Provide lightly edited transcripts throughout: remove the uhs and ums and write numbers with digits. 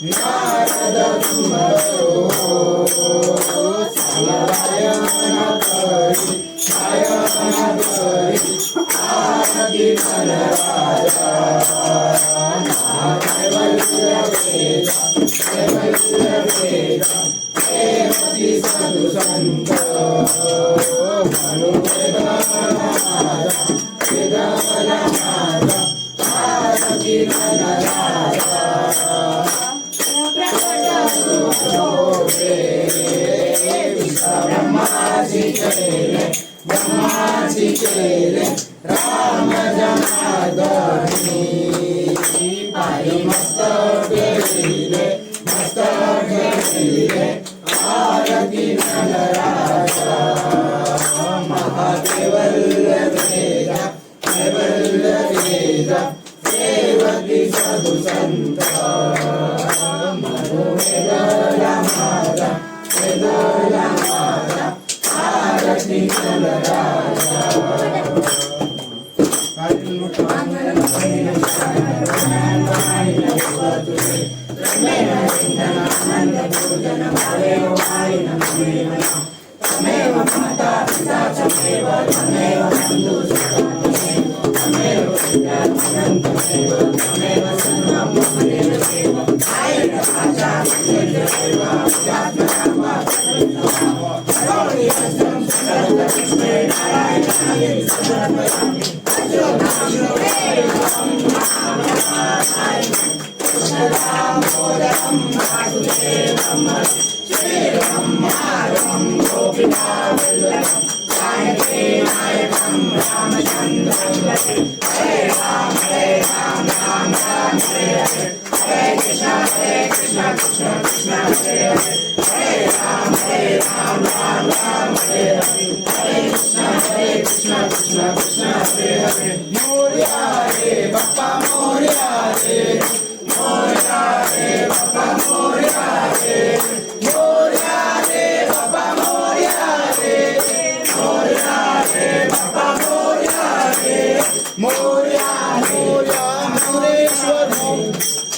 नारद तुंबरो सायन करी आरती धनराजा देवती साधु संत आरती धनराजा ब्रह्माजी केले राम जनार्दनी पायी मस्तक ठेविले आरती धनराजा महादेवल्लभेदा कैवल्यवेदा देवती साधु संत मनोवेदला माता आरती धनराजा तमेव माता पिता च देव तमेव बन्धु तमेव विद्या अनन्तमेव तमेव सर्वं मम देव आयन राजा देव आत्मा मोरया रे बाप्पा मोरया रे मोरया रे बाप्पा मोरया रे मोरया रे बाप्पा मोरया रे मोरया रे बाप्पा मोरया रे मोरया मोरया मुरेश्वर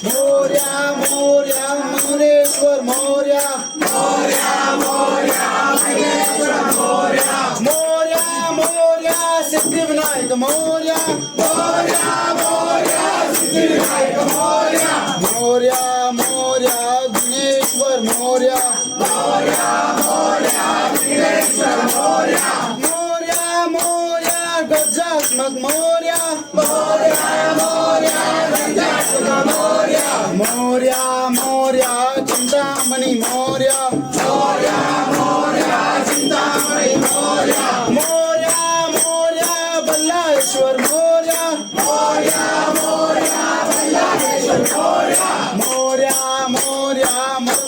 मोरया मोरया मुरेश्वर मोरया मोरया मोरया मुरेश्वर मोरया मोरया मोरया सिद्धिविनायक मोरया मोरया मोरया सिद्धिविनायक मोरया मोरया मोरया विघ्नेश्वर मोरया मोरया मोरया विघ्नेश्वर मोरया मोरया मोरया गजात्मक मोरया मोरया मोरया गजात्मक मोरया मोरया मोरया चिंतामणि मोरया मोरया मोरया चिंतामणि मोरया मोरया मोरया बल्लाळेश्वर मोरया मोरया मोरया बल्लाळेश्वर मोरया मोरया मोरया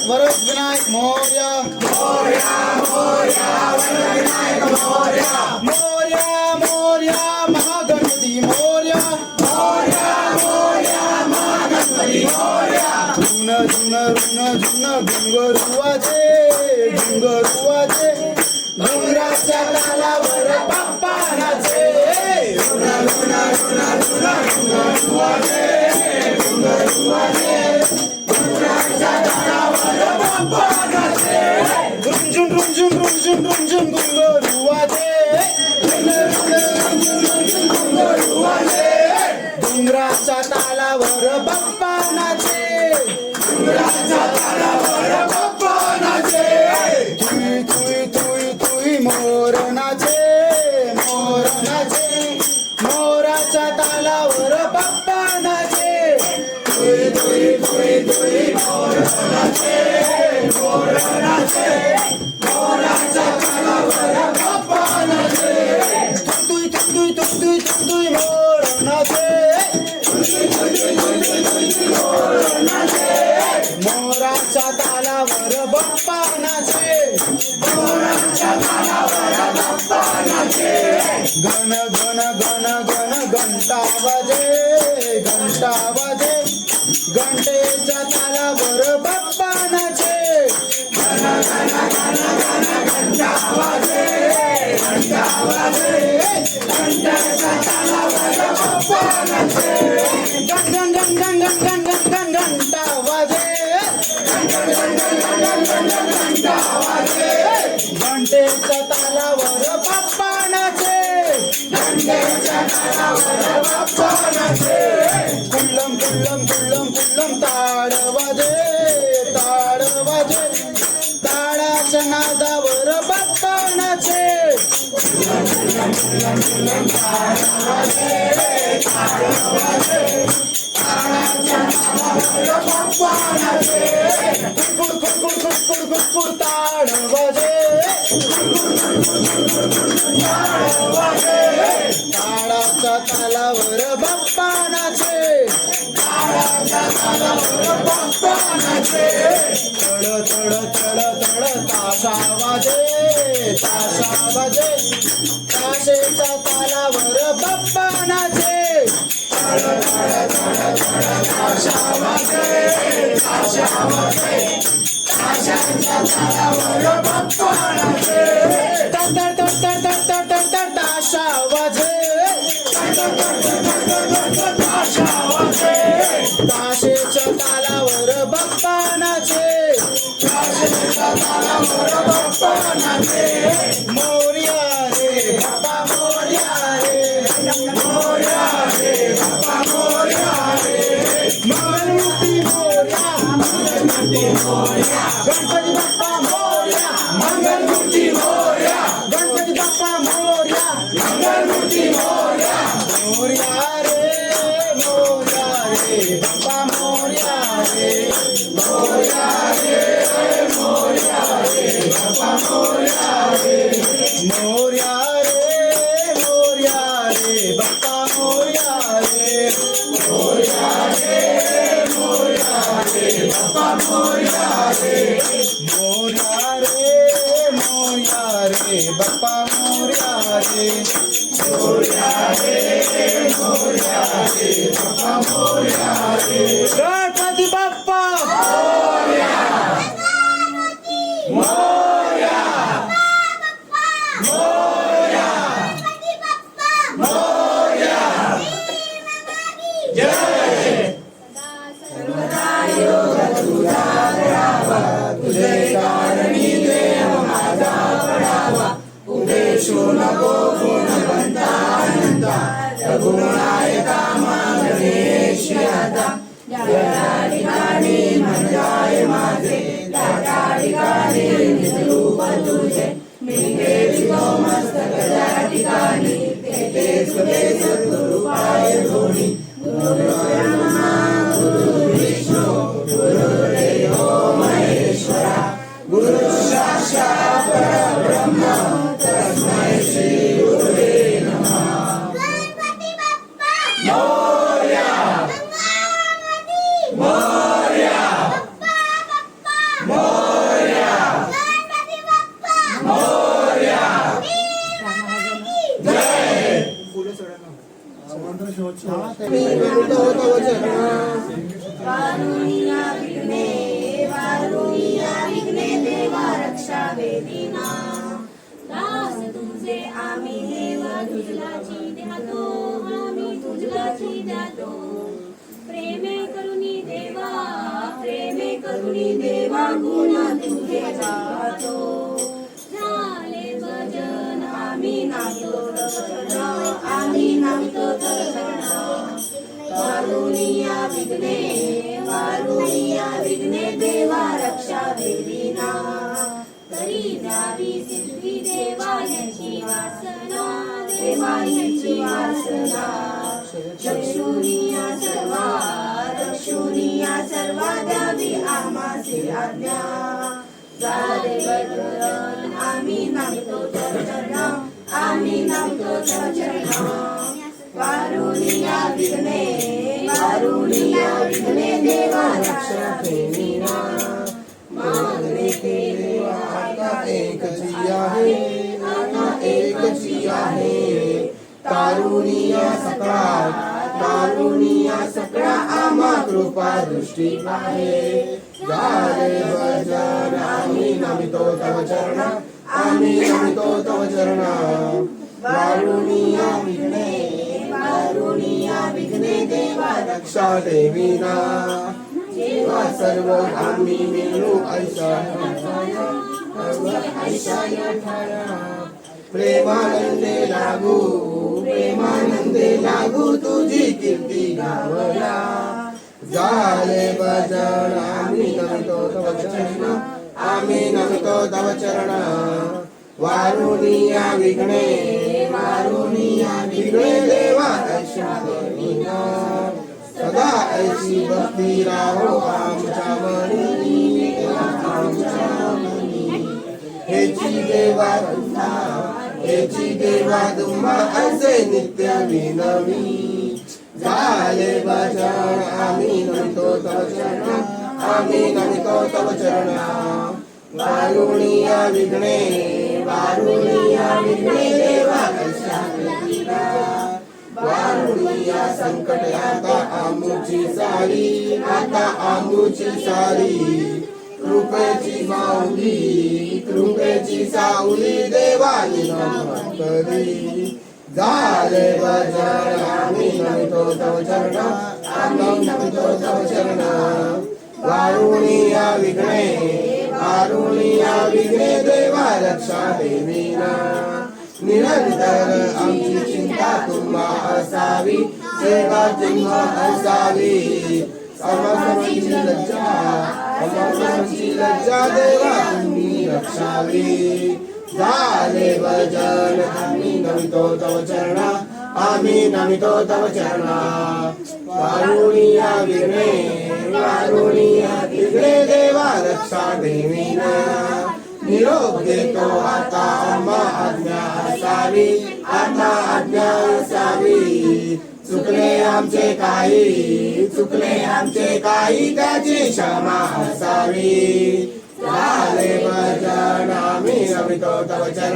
वरदविनायक मोरया मोरया मोरया वरदविनायक मोरया मोरया मोरया महागणपती मोरया मोरया मोरया महागणपती मोरया रुन रुन रुन रुन घुंगरुवाचे घुंगरुवाचे घुंगराच्या तालावर बाप्पा नाचे रुन रुन रुन रुन घुंगरुवाचे घुंगरुवाचे घुंगराच्या तालावर बाप्पा नाचे रुंझुन रुंझुन रुंझुन रुंझुन घुंगरुवाचे रुन रुन रुंझुन रुंझुन घुंगरुवाचे घुंगराच्या तालावर बाप्पा नाचे घुंगराच्या तालावर बाप्पा नाचे तुई तुई तुई तुई मोर नाचे मोर नाचे मोराच्या तालावर बाप्पा नाचे तुई तुई तुई तुई मोर नाचे मोर नाचे मोराच्या तालावर बाप्पा नाचे तुई तुई तुई तुई तुई मोर नाचे मोराच्या तालावर बाप्पा नाचे मोराच्या तालावर बाप्पा नाचे गण गण गण गण घंटा वाजे घंटा वाजे घंटेच्या तालावर बाप्पा नाचे गण गण गण गण घंटा वाजे घंटा वाजे घंटेच्या तालावर बाप्पा नाचे गण गण गण गण गण गण गण घंटा वाजे घंटेच्या तालावर बाप्पा नाचे कुल्लम कुल्लम कुल्लम कुल्लम ताड वाजे ताडाच्या नादावर बाप्पा नाचे कुडकुड ताड वाजे ताडाच्या तालावर बाप्पा नाचे तड तड तड तड ताशा वाजे ताशेच्या तालावर बाप्पा नाचे ताशा वाजे ताशेच्या तालावर बाप्पा नाचे मोरया रे बाप्पा मोरया रे बाप्पा मोरया रे मंगलमूर्ती मोरया गणपती बाप्पा मोरया मंगलमूर्ती मोरया गणपती बाप्पा मोरया मंगलमूर्ती मोरया मोरया रे बाप्पा मोरया रे बाप्पा मोरया रे बाप्पा मोरया रे बाप्पा मोरया रे बाप्पा मोरया रे गणपती बाप्पा वारुणिया विघ्ने देवा रक्षा वेदिना दास तुझे आम्ही देवा तुझलाची द्यातो आम्ही तुझलाची द्यातो प्रेमे करुणी देवा गुण तुझे गातो झाले भजन आम्ही नाचतो चरण वारुणिया विघ्ने देवा रक्षा वेदिना तरी द्यावी सिद्धी देवा याची वासना रक्षुनिया सर्वा द्यावी आम्हासी आज्ञा झाले बदलन आम्ही नाचतो चरण वारुणिया विघ्ने देवा रक्षा वेदिना मागणे केले आता एकची आहे कारुणिया सकळा आम्हा कृपा दृष्टी आहे झाले भजन आम्ही नमितो तव चरण वारुणिया वारुणिया विघ्ने देवा रक्षा देवीना जेव्हा सर्व आम्ही मिळू ऐशाय प्रेमानंदे लागू तुझी कीर्ती गावया झाले भजन आम्ही नमितो तव चरण वारुणिया विघ्ने देवा रक्षा देवीना सदा ऐशी भक्ती राहो आमच्या मनी हेची देवा तुम्हा असे नित्य विनवी झाले भजन आम्ही नमितो तव चरण वारुणिया विघ्ने देवा रक्षा देवीना वारुणिया संकट आता आमुची सारी कृपेची सावली देवानी करी झाले भजन आम्ही नमितो तव चरण वारुणिया विघ्ने देवा रक्षा देवीना निरंतर आमची चिंता तुम्हा असावी सेवा तुम्हा असावी समर्पणची लज्जा देवा तुम्ही रक्षावी झाले भजन आम्ही नमितो तव चरण वारुणिया विघ्ने देवा रक्षा देवीना निरोप घेतो आता आज्ञा असावी चुकले आमचे काही त्याची क्षमा असावी झाले भजन आम्ही नमितो तव चरण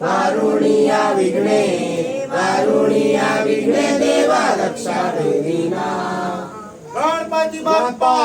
वारुणिया विघ्ने देवा रक्षा देवीना गणपती बाप्पा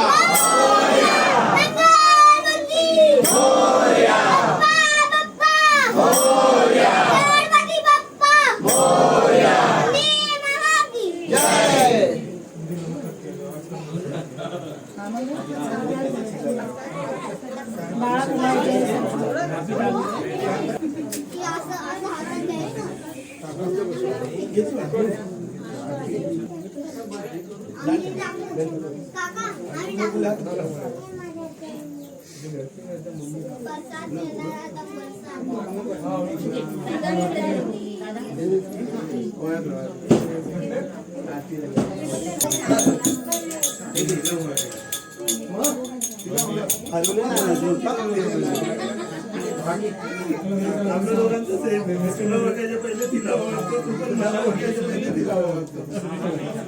आपल्या दोघांचं सेम आहे. तुला ओळखायच्या पहिले तिला ओळखतो, तू पण मला ओळखायच्या पहिले तिला ओळखतो.